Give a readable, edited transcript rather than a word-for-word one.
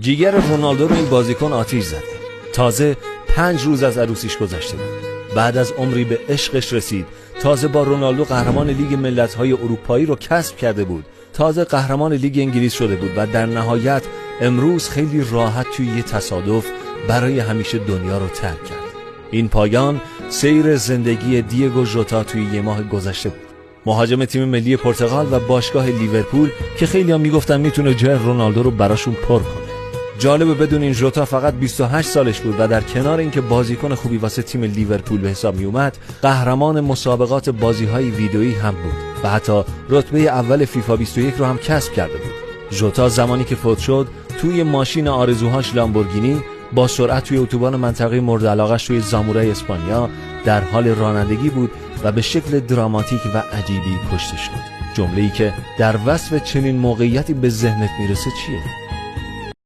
جیگر رونالدو رو این بازیکن آتیش زده. تازه 5 روز از عروسیش گذشته بود. بعد از عمری به عشقش رسید. تازه با رونالدو قهرمان لیگ ملت‌های اروپایی رو کسب کرده بود. تازه قهرمان لیگ انگلیس شده بود و در نهایت امروز خیلی راحت توی یه تصادف برای همیشه دنیا رو ترک کرد. این پایان سیر زندگی دیگو ژوتا توی یه ماه گذشته بود. مهاجم تیم ملی پرتغال و باشگاه لیورپول که خیلی‌ها میگفتن میتونه جای رونالدو رو براشون پر کنه. جالبه بدونین ژوتا فقط 28 سالش بود و در کنار اینکه بازیکن خوبی واسه تیم لیورپول به حساب می اومد، قهرمان مسابقات بازی‌های ویدئویی هم بود و حتی رتبه اول فیفا 21 رو هم کسب کرده بود. ژوتا زمانی که فوت شد، توی ماشین آرزوهاش لامبورگینی با سرعت توی اتوبان منطقه مورد علاقه‌اش توی زامورای اسپانیا در حال رانندگی بود و به شکل دراماتیک و عجیبی کشته شد. جمله‌ای که در وصف چنین موقعیتی به ذهنت میرسه چیه؟